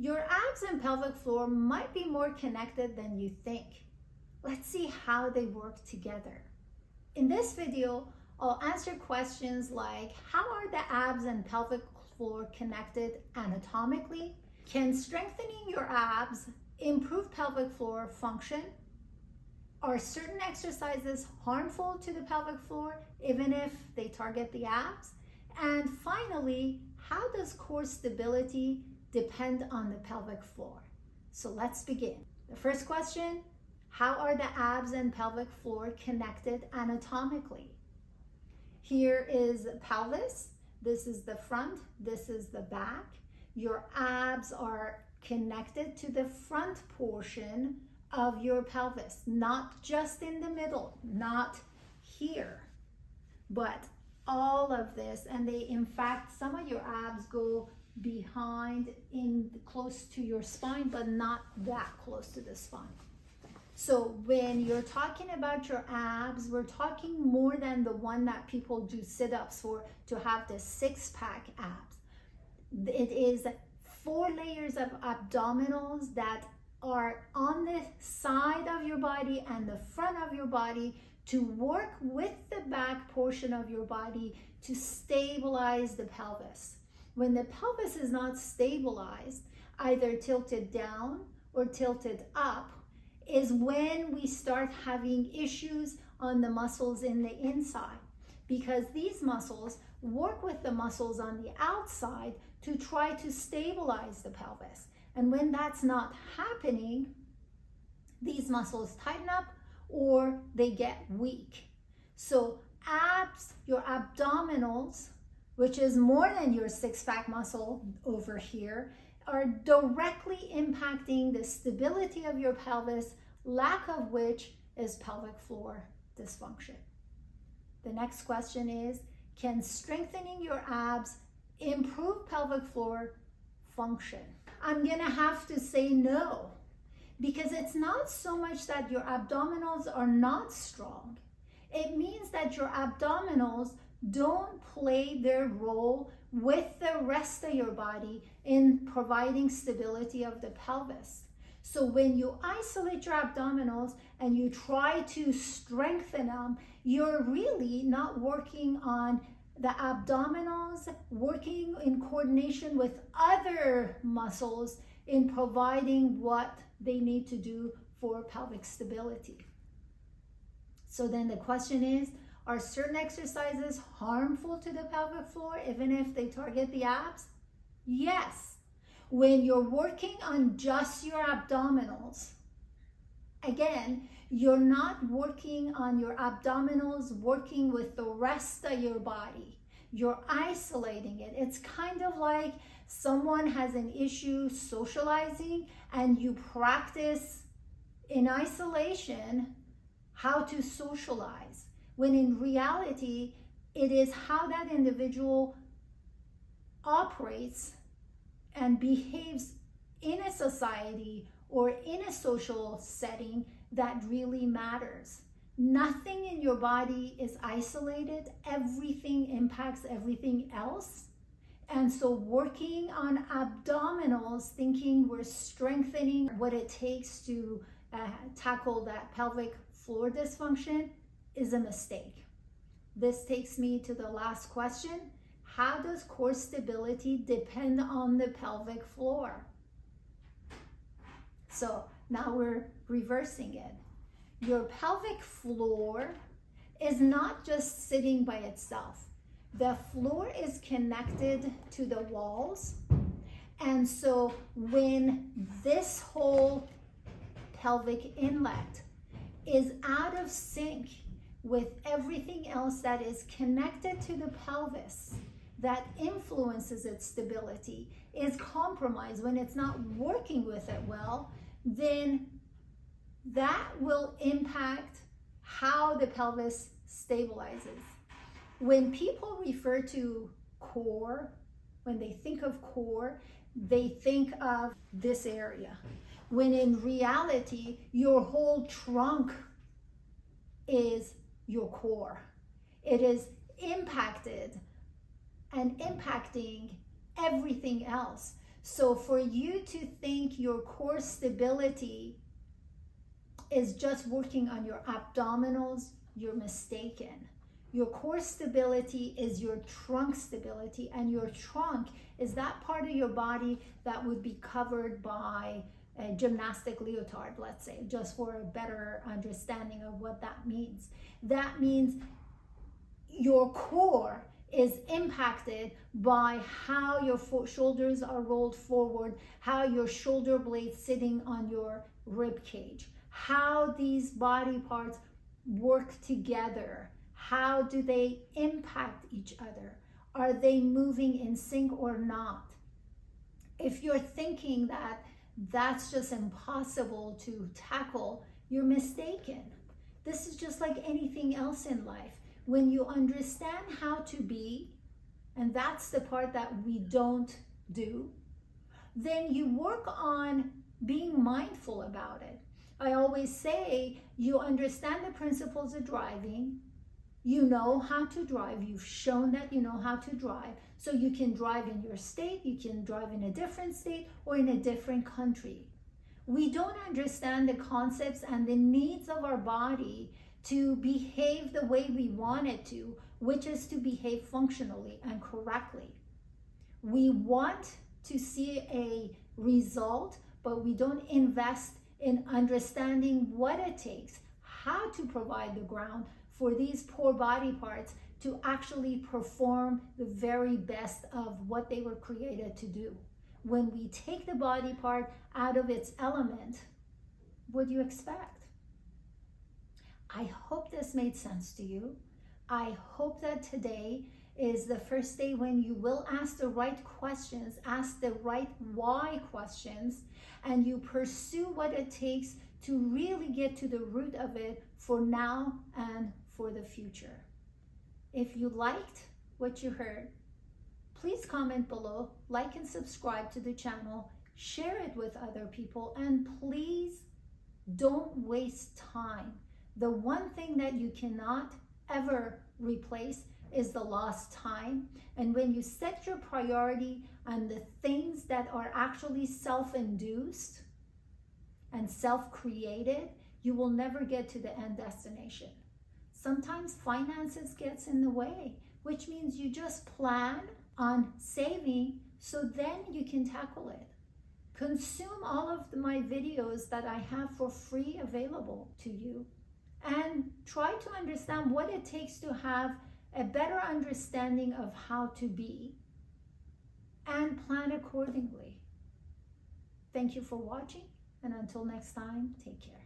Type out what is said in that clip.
Your abs and pelvic floor might be more connected than you think. Let's see how they work together. In this video, I'll answer questions like, how are the abs and pelvic floor connected anatomically? Can strengthening your abs improve pelvic floor function? Are certain exercises harmful to the pelvic floor, even if they target the abs? And finally, how does core stability depend on the pelvic floor? So let's begin. The first question, how are the abs and pelvic floor connected anatomically? Here is pelvis. This is the front. This is the back. Your abs are connected to the front portion of your pelvis, not just in the middle, not here, but all of this. And they, in fact, some of your abs go behind in close to your spine, but not that close to the spine. So when you're talking about your abs, we're talking more than the one that people do sit-ups for to have the six-pack abs. It is 4 layers of abdominals that are on the side of your body and the front of your body to work with the back portion of your body to stabilize the pelvis. When the pelvis is not stabilized, either tilted down or tilted up, is when we start having issues on the muscles in the inside, because these muscles work with the muscles on the outside to try to stabilize the pelvis. And when that's not happening, these muscles tighten up or they get weak. So abs, your abdominals, which is more than your six-pack muscle over here, are directly impacting the stability of your pelvis, lack of which is pelvic floor dysfunction. The next question is, can strengthening your abs improve pelvic floor function? I'm gonna have to say no, because it's not so much that your abdominals are not strong. It means that your abdominals don't play their role with the rest of your body in providing stability of the pelvis. So when you isolate your abdominals and you try to strengthen them, you're really not working on the abdominals, working in coordination with other muscles in providing what they need to do for pelvic stability. So then the question is, are certain exercises harmful to the pelvic floor, even if they target the abs? Yes. When you're working on just your abdominals, again, you're not working on your abdominals, working with the rest of your body. You're isolating it. It's kind of like someone has an issue socializing and you practice in isolation how to socialize, when in reality, it is how that individual operates and behaves in a society or in a social setting that really matters. Nothing in your body is isolated. Everything impacts everything else. And so working on abdominals, thinking we're strengthening what it takes to tackle that pelvic floor dysfunction, is a mistake. This takes me to the last question. How does core stability depend on the pelvic floor? So now we're reversing it. Your pelvic floor is not just sitting by itself. The floor is connected to the walls. And so when this whole pelvic inlet is out of sync with everything else that is connected to the pelvis, that influences its stability, is compromised, when it's not working with it well, then that will impact how the pelvis stabilizes. When people refer to core, when they think of core, they think of this area, when in reality, your whole trunk is your core. It is impacted and impacting everything else. So for you to think your core stability is just working on your abdominals, you're mistaken. Your core stability is your trunk stability, and your trunk is that part of your body that would be covered by a gymnastic leotard, let's say, just for a better understanding of what that means. That means your core is impacted by how your shoulders are rolled forward, how your shoulder blades sitting on your rib cage, how these body parts work together. How do they impact each other? Are they moving in sync or not? If you're thinking that that's just impossible to tackle, you're mistaken. This is just like anything else in life. When you understand how to be, and that's the part that we don't do, then you work on being mindful about it. I always say, you understand the principles of driving, you know how to drive, you've shown that you know how to drive, so you can drive in your state, you can drive in a different state or in a different country. We don't understand the concepts and the needs of our body to behave the way we want it to, which is to behave functionally and correctly. We want to see a result, but we don't invest in understanding what it takes, how to provide the ground for these poor body parts to actually perform the very best of what they were created to do. When we take the body part out of its element, what do you expect? I hope this made sense to you. I hope that today is the first day when you will ask the right questions, ask the right why questions, and you pursue what it takes to really get to the root of it for now and for the future. If you liked what you heard, please comment below, like and subscribe to the channel, share it with other people, and please don't waste time. The one thing that you cannot ever replace is the lost time. And when you set your priority on the things that are actually self-induced and self-created, you will never get to the end destination. Sometimes finances gets in the way, which means you just plan on saving so then you can tackle it. Consume all of my videos that I have for free available to you, and try to understand what it takes to have a better understanding of how to be and plan accordingly. Thank you for watching, and until next time, take care.